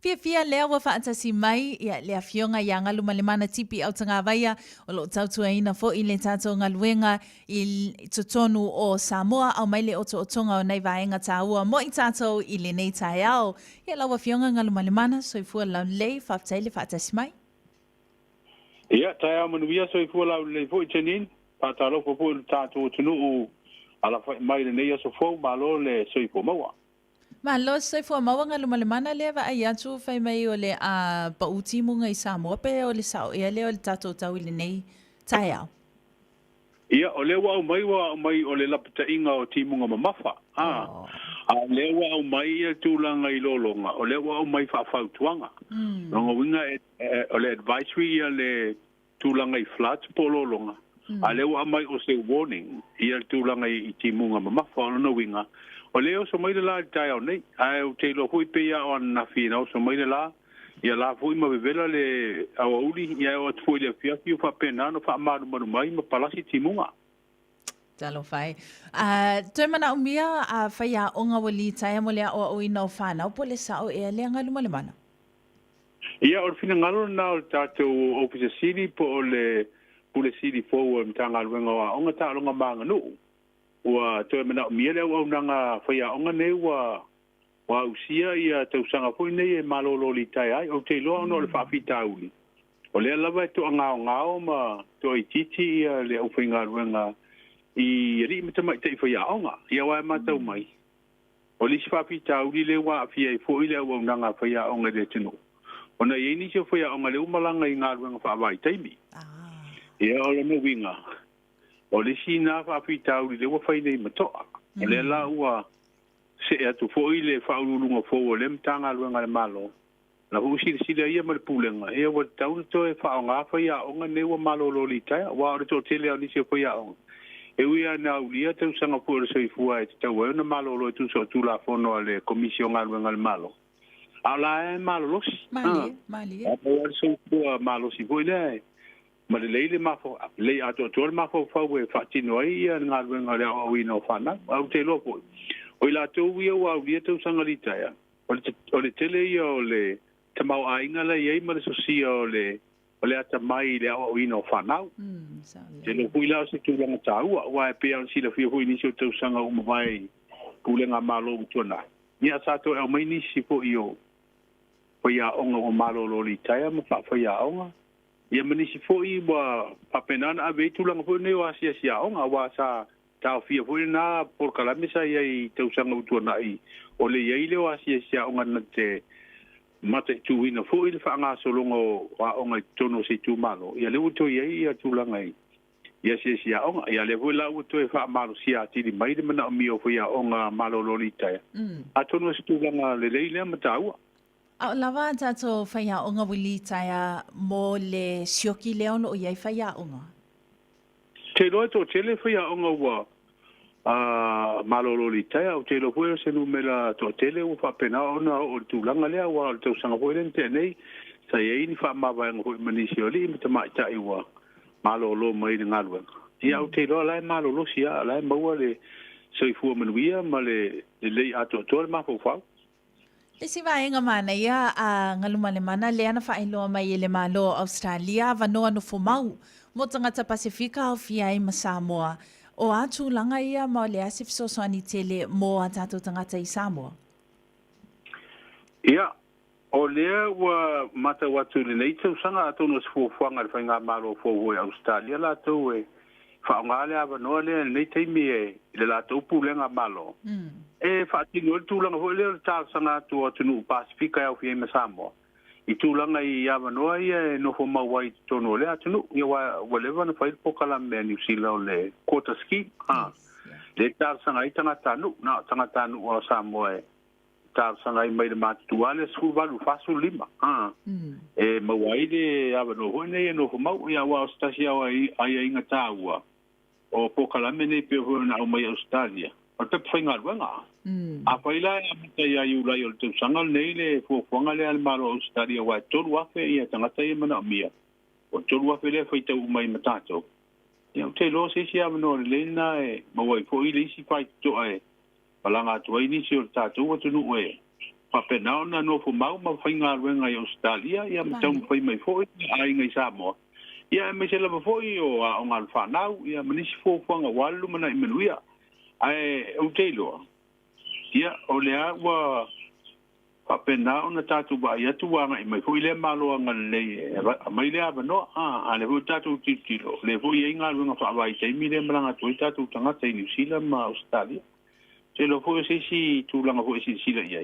Fia lea wa whaatasi mai, ia lea fionga ia ngalu malemana tipi au tanga vaia, o lo tautua ina fo i le tātou ngaluenga i totonu o Samoa, au mai le oto o tonga o nei vaenga tāua, mo i tātou i le nei tai au. Ia lawa fionga ngalu malemana, soifua lau lei, whaatai le whaatasi mai. Ia, tai au manuia soifua lau lei fo i tenin, pātalo po po tātou tunu o ala mai le nei aso fo, malo le soifua maua. Ma lo sai fo mawa nga lumalemana le va ai atu fai mai o le a pa uti munga i Samoa pe o le sao ia le o le tatou tau i le nei tai au. Ia o le wa mai o le lapita inga o timunga mamafa. A le wa mai e tūlanga i lolonga o le wa mai fa fautuanga. Ronga winga o le advisory ia le tūlanga i flat po lolonga. A le wa mai o se warning ia tūlanga i timunga mamafa o no winga. O leo so mai la tai au nei ai o te lo hui pe ia o na fina o so mai la ia la hui ma vela le au uli ia o tfoi le fia ki fa pena no fa ma no mai ma palasi timunga talo fai te mana umia a fai a onga wali tai mo le o ina o fana o pole sa o e le ngalu male mana ia o fina ngalo na o tato officer city po le pule city fo o mtanga luenga o onga ta longa manga no wa to mena miele o nanga faya onga ne wa usia ia te usanga foi nei e malolo li tai ai o te lo no le fa fita uli o le lava to ngao ma to i titi ia le o finga ruenga i ri mita mai te faya onga ia wa ma tau mai o li fa fita uli le wa fia foi le o nanga faya onga de tino ona ye ni se faya onga le umalanga i nga ruenga fa vai taimi ia o le no winga o le sina fa fita uli le wa fai nei matoa o le la ua se atu fo ile fa ulunga fo o le mtanga luenga le malo la hu sila ia ma le pulenga e wa tau to e fa nga fa ia o nga ne wa malo lo li tai wa o to tele ni se fo ia o e wi ana ulia te usanga fo le se fua e te wa na malo lo tu so tu la fo no le commission nga luenga le malo ala e malo lo mali a po so fo malo si fo ile ma le leile mafo le ato to mafo fa we fa tino ia nga luenga le o wi no fa na au te lo po o ila to wi o au ia to sanga lita ya o le tele ia o le tamau ainga la ia ma le sosia o le ata mai le o wi no fa na te lo ila se tu nga tau wa pe au si le fi hu ni so to sanga o mai pulenga malo tona ni asa to o mai ni si po io po ia o malo lo lita ya ma fa ia o ia manisi foi wa papenana ave tulanga foi ne wa sia onga wa sa ta fia foi na por kala misa ia i te usanga utuna i o le ia le wa sia onga na te mate tu ina foi le fanga solongo wa onga tono se tu malo ia le uto ia tulanga i ia sia onga ia le voi la uto e fa malo sia ti di mai de mana mi o foi onga malo lolita a tono se tulanga le mataua a lava tato faya onga wili taia mo le sioki leon o iai faya onga. Te loe to tele faya onga wa malolo li taia o te lo fue se numela to tele o fa pena ona o tulanga lea wa te usanga fue lente nei sa ye ni fa ma va ngo manisio li mita mai tai wa malolo mai ngalwa. Ia o te lo la malolo sia la maua le se fu manuia ma le ato to ma fo fa. Le si vaenga mana ia a ngalumale mana le ana whaeloa mai le malo Australia vanoa no fomau mo tangata Pasifika o fia i Samoa. O atu langa ia ma le asif sosoani tele mo a tātou tangata i Samoa. Ia, o lea wa mata watu le nei tau sanga atu no sifuafuanga le whainga malo fo Australia la tau e whaongale a vanoa le nei teimi le la tau pulenga malo. E whaatino tūlanga hoi leo tāl sanga tua tunu Pasifika au fia i Samoa. I tūlanga i awanoa ia e noho mawai tono lea tunu. Ia wa lewa na whaid pokala mea New Zealand le quota ski. Le tāl sanga i tangatanu. Na tangatanu o Samoa e tāl sanga i mai le matuale sku walu fasu lima. E mawai le awanoa hoi nei e noho mau. Ia wa o stasi au ai inga tāua. O pokala mea nei peo hoi na au mai Australia. O te whainga ruanga. A whaila e amita ia iulai o te usanga nei le fuafuanga le almaro Australia wa tolu afe ia tangata ia mana mia. O tolu afe le whaita umai matato. Ia te lo se si amano le leina e mawai fo i le isi whai toa e palanga atua inisi o tato wa tunu e. Papena na no fu mau ma fainga ruenga i Australia ia mtau fai mai foi ai ngai Samoa. Ia me se lava foi o a ngal whanau ia manisi fo fanga walu mana i manuia. Ai o teilo. Ia o lea wa papena ona tatu ba ia tu wanga i mai foi le malo ngal le mai le ava no a le fu tatu titilo. Le fu ia ngal ruenga fa vai te mi le malanga tu tatu tanga te New Zealand ma Australia. Se lo fu si tu langa fu si sila ia.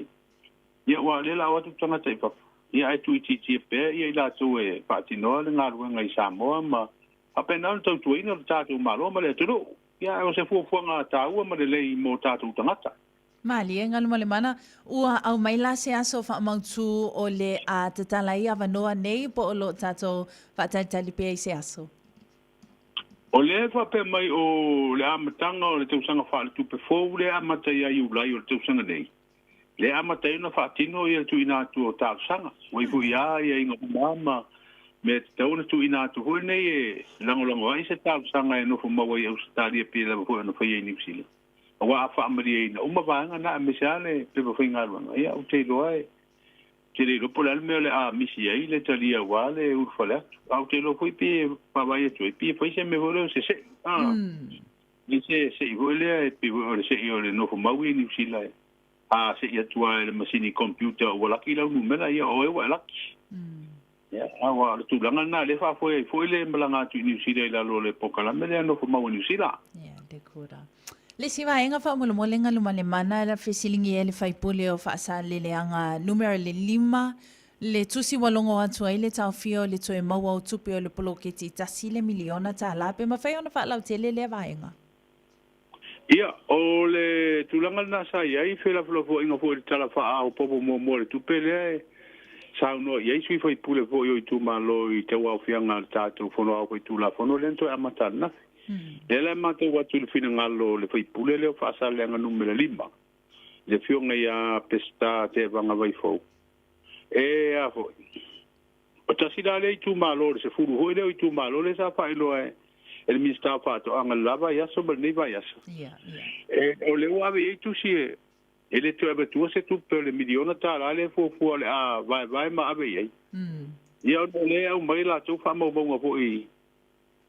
Ia wa le la watu tanga te papa. Ia ai tu iti pe ia la tu e patino le ngaru ngai Samoa ma apena on tu ina tatu malo ma le tu. Ia o se fu nga tau ma le mo tatu tangata. Mali e ngalu malemana ua au mai la se aso fa mautu o le a tatalai avanoa nei po o lo tato whataitali pe ai se aso. O le fa pe mai o le amatanga o le tausanga fa le tupe fo le amata ia i ulai o le tausanga nei. Le amata ina fa tino ia tu ina tu o tausanga. Wai fu ia inga mama me tauna tu ina tu hui nei e lango ai se tausanga e no fu mawa i Australia pe la fu no fa i New Zealand. Wa fa amari ina uma vanga na mesale pe fa inga ruanga. Ia o te loai. Te lo po le me le a misi ai le talia wale u fala. Au te lo fu pe pa vai tu pe fa se me volo se. Ni se vole pe vole se io le no fu mawa i New Zealand. Se ia tua le masini computer o laki lau numera ia o e wa laki. Ya, awa tu langa na le fa foi le malanga tu New Zealand la lo le pokala me le no fu mau New Zealand. Ya, de kura. Le siwa enga fa mo le nga lumale mana la fesilingi ele fai pole o fa sa le anga numero le 5 le tusi walongo atu ai le tau fio le toe maua o tupi o le poloketi tasi le miliona ta lape ma fai ona fa lau tele le vaenga. Ia, o le tulanga na sa iai fela fo inga fo tala fa au popo mo le tupele sa no iai sui fai pule fo i tu malo i te wa fianga tatu fo no au tu la fo no lento a matana. Le mate wa tu le fina ngalo le fai pule le fa sa le nga numero 5. Le fionga ia pesta te vanga vai fo. A fo. O tasila le tu malo se furu ho le tu malo le sa fa ilo el ministro fato anga lava ya so bel neva ya so o le wa ve tu si ele tu ave tu se tu per le miliona ta la le fo le a vai ma ave ye ya o le au mai la tu fa mo mo fo i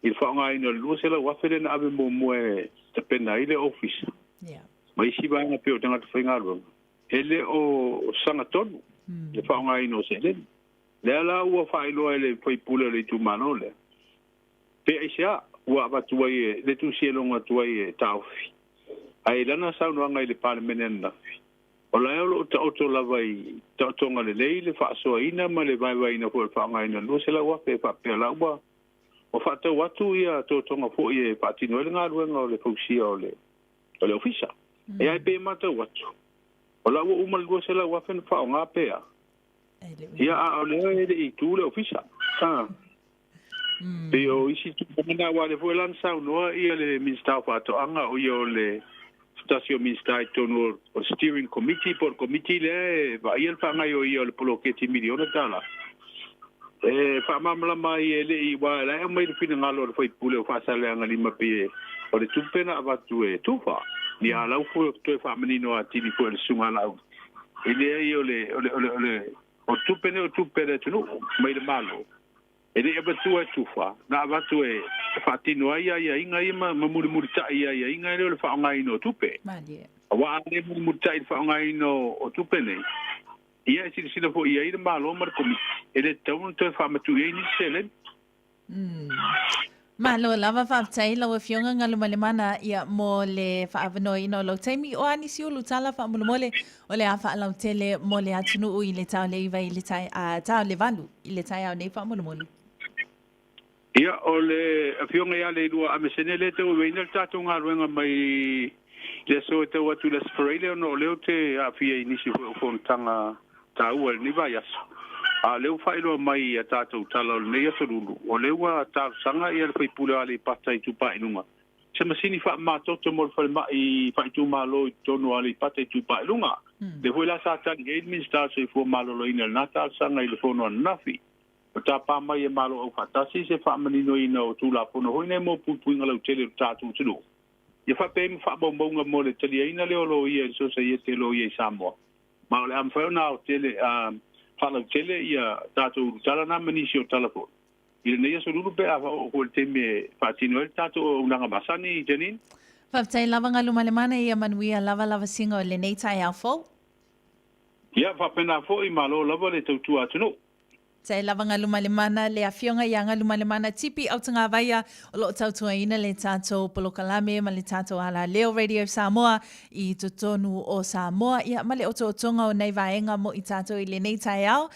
il fa nga ino lu se la wa fe na ave mo te pena ile office mai si va nga pe o tanga te nga lo ele o sanga tonu le fa nga ino se le la u fa ilo ele foi pule le tu manole pe ia wa va tuai le tu sielo nga tuai taufi ai lana sa no nga le parliament na o la o to la vai to nga le fa so ina ma le vai na ko fa nga ina no se la wa pe la wa o fa to watu ia to nga fo ia pa tino le nga nga le fusia o le ofisa e ai pe mata watu o la o mal go se la wa fa nga pe ia o le i tu le ofisa Pero isi tu pena wa le volan sa no ia le minister fato anga o yo le stasio minister tono o steering committee por committee le va ia fa nga yo le poloketi miliona dala fa mamla mai le i wa la mai fina ngalo foi pule fa sa le anga lima pe o le tu pena va tu tu fa ni ala fu tu fa menino a tini ko le sunga la ele yo le o tu pena tu no mai le malo ele e batu tu fa na batu fa tino ia inga ima muri ta ia inga le fa nga ino tupe wa le muri ta fa nga ino o tupe ne ia si fo ia ir malo mar komi ele tau to fa matu ia ni selen malo lava fa tai lo fionga ngalu malemana ia mo le fa avno ino lo taimi o ani si lu tala fa mo le o le afa la tele mo le atunu u ile ta le vai ile tai a ta le valu ile tai a ne fa mo Ia o le afionga ia le lua a mesene le te o veina tatu ngā ruenga mai le so te watu le sfereile no leo te a fia inisi fontanga ta ua ni vai aso. A leo whaelo mai a tatu tala o nei aso lulu. O leo a tau sanga ia le whaipule ale pata i tupa inunga. Se masini wha mātoto mo le whale mai whaitu malo i tono ale pata i tupa inunga. Le hoi la sa tani e minister so i fua malo lo ina na tau sanga i le fono anafi. O ta pa mai e malo au fatasi se fa manino ina o tu la pono hoine mo pupu ngala u tele tatu tulu. Ia fa pe mi fa bombonga mo le tele ina le lo ia so se ia te lo ia Samoa. Ma o le am whao nā o tele, whala tele ia tātou tala nā manisi o telefon. I le neia so lulu pe a o ko le teme whaatino e tātou o unanga masani, Janine? Whaptai lava ngā lumalemana ia manuia lava singa o le nei tai au fo. Ia, whapena fo I malo lava le tautua atunu. Tai lava ngā lumalemana le awhionga ia ngā lumalemana tipi au tanga vaia o lo tautua ina le tātou polokalame ma le tātou ala Leo Radio Samoa I totonu o Samoa ia ma le oto o tonga o nei vaenga mo I tātou I le nei tai au.